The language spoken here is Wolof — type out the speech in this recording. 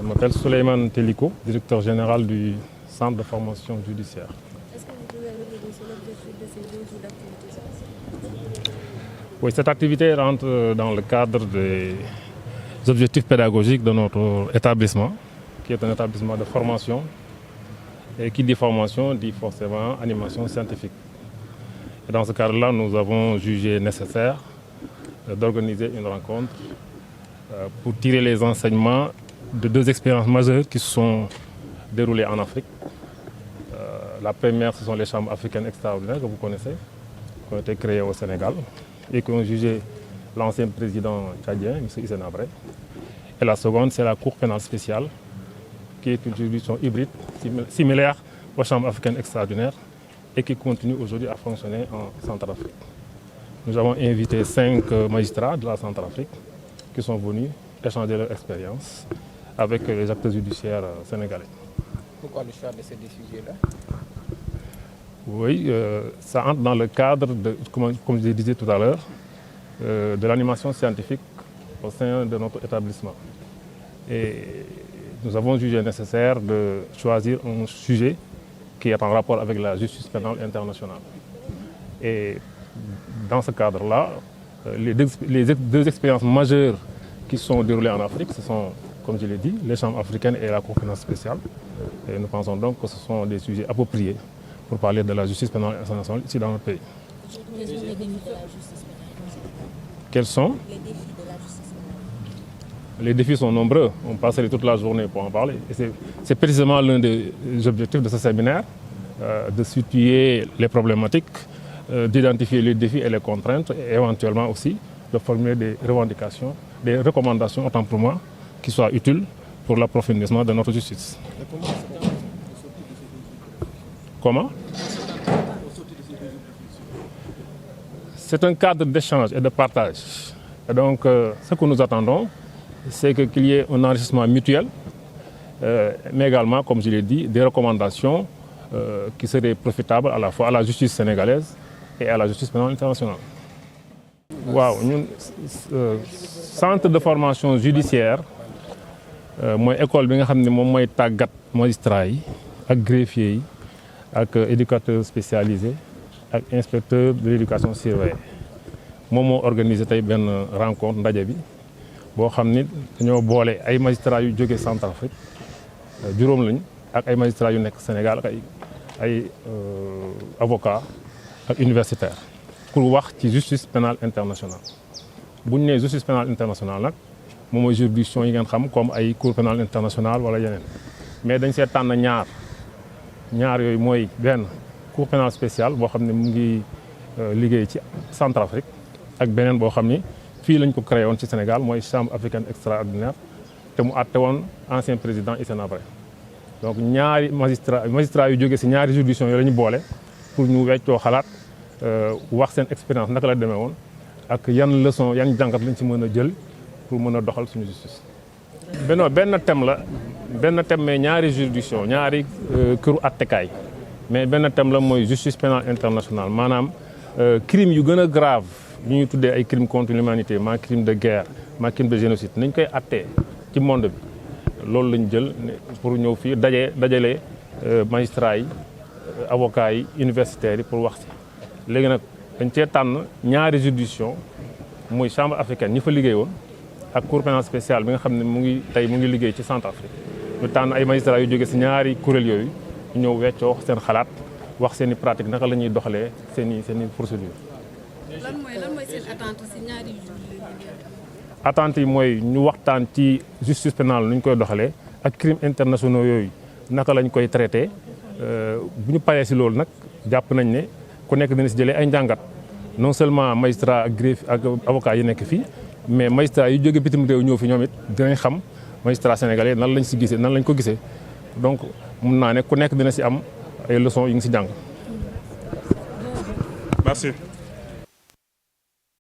Je m'appelle Souleymane Teliko, directeur général du Centre de formation judiciaire. Est-ce que vous pouvez revenir sur l'objectif de ces 2 jours d'activité? Oui, cette activité rentre dans le cadre des objectifs pédagogiques de notre établissement, qui est un établissement de formation. Et qui dit formation dit forcément animation scientifique. Et dans ce cadre-là, nous avons jugé nécessaire d'organiser une rencontre pour tirer les enseignements de 2 expériences majeures qui se sont déroulées en Afrique. La première, ce sont les chambres africaines extraordinaires que vous connaissez, qui ont été créées au Sénégal et qui ont jugé l'ancien président tchadien, M. Hissène Habré. Et la seconde, c'est la Cour pénale spéciale, qui est une juridiction hybride, similaire aux chambres africaines extraordinaires et qui continue aujourd'hui à fonctionner en Centrafrique. Nous avons invité 5 magistrats de la Centrafrique qui sont venus échanger leur expérience avec les acteurs judiciaires sénégalais. Pourquoi le choix de ces sujets-là? Oui, ça entre dans le cadre, comme je disais tout à l'heure, de l'animation scientifique au sein de notre établissement. Et nous avons jugé nécessaire de choisir un sujet qui est en rapport avec la justice pénale internationale. Et dans ce cadre-là, les 2 expériences majeures qui sont déroulées en Afrique, ce sont, comme je l'ai dit, les chambres africaines et la Cour pénale spéciale. Et nous pensons donc que ce sont des sujets appropriés pour parler de la justice pénale internationale ici dans notre pays. Quels sont les défis de la justice pénale? Quels sont Les défis de la justice pénale? Les défis sont nombreux, on passerait toute la journée pour en parler. Et c'est précisément l'un des objectifs de ce séminaire, de situer les problématiques, d'identifier les défis et les contraintes, et éventuellement aussi de formuler des revendications, des recommandations, autant pour moi, qui soient utiles pour l'approfondissement de notre justice. Comment? C'est un cadre d'échange et de partage. Et donc, ce que nous attendons, c'est qu'il y ait un enrichissement mutuel, mais également, comme je l'ai dit, des recommandations qui seraient profitables à la fois à la justice sénégalaise et à la justice pénale internationale. Waaw ñun centre de formation judiciaire mooy école bi nga xam ne moom mooy tàggat magistrat yi ak greffier yi ak éducateur spécialisé ak inspecteur de l'éducation surveillée moom moo organisé tey benn rencontre ndaje bi boo xam ni dañoo boole ay magistrats yu jógee Centrafrique juróom lañ ak ay magistrats yu nekk Sénégal ak ay avocats ak universitaires pour wax ci justice pénale internationale. bu ñu nee justice pénale internationale nag moom mooy juridiction yi ngeen xam comme ay cour pénale internationale wala yeneen mais dañ see tànn ñaar yooyu mooy benn cour pénale spéciale boo xam ne mu ngi liggéey ci Centrafrique ak beneen boo xam ni fii lañ ko créé woon ci Sénégal mooy chambre africaine extraordinaire te mu àtte woon ancien président Hissène Habré. donc ñaari magistrats yu jógee si ñaari juridiction yooyu la ñu boole pour ñu weccoo xalaat wax seen expérience naka la demee woon ak yan leçon yan jàngat lañ ci mën a jël pour mën a doxal suñu justice. benn thème la mais ñaari juridiction ñaari këru attekaay mais benn thème la mooy justice pénale internationale maanaam crime yu gën a grave yu ñuy tuddee ay crime contre l'humanité maa crime de guerre maa crime de génocide nañ koy attee ci monde bi loolu lañ jël pour ñëw fii dajale magistrats yi avocats yi universitaires yi pour wax si léegi nag dañ cee tànn ñaari juridiction muy chambre africaine ñi fa liggéey woon ak cour pénale spéciale bi nga xam ne mu ngi liggéey ci Centrafrique ñu tànn ay magistrats yu jóge si ñaari kuréel yooyu ñu ñëw weccoo seen xalaat wax seen i pratique naka la ñuy doxalee seen i procédure. lan mooy seen attente si ñaari attente yi mooy ñu waxtaan ci justice pénale nu ñu koy doxalee ak crimes internationaux yooyu naka lañ koy traité bu ñu paree si loolu nag jàpp nañ ne ku nekk dina si jëlee ay njàngat non seulement magistrat ak greffier ak avocat yi nekk fii mais magistrat yu jóge bitim réew ñëw fi ñoom it dinañ xam magistrat sénégalais nan lañ si gisee nan lañ ko gisee donc mun naa ne ku nekk dina si am ay leçons yu ngi si jàng. Merci.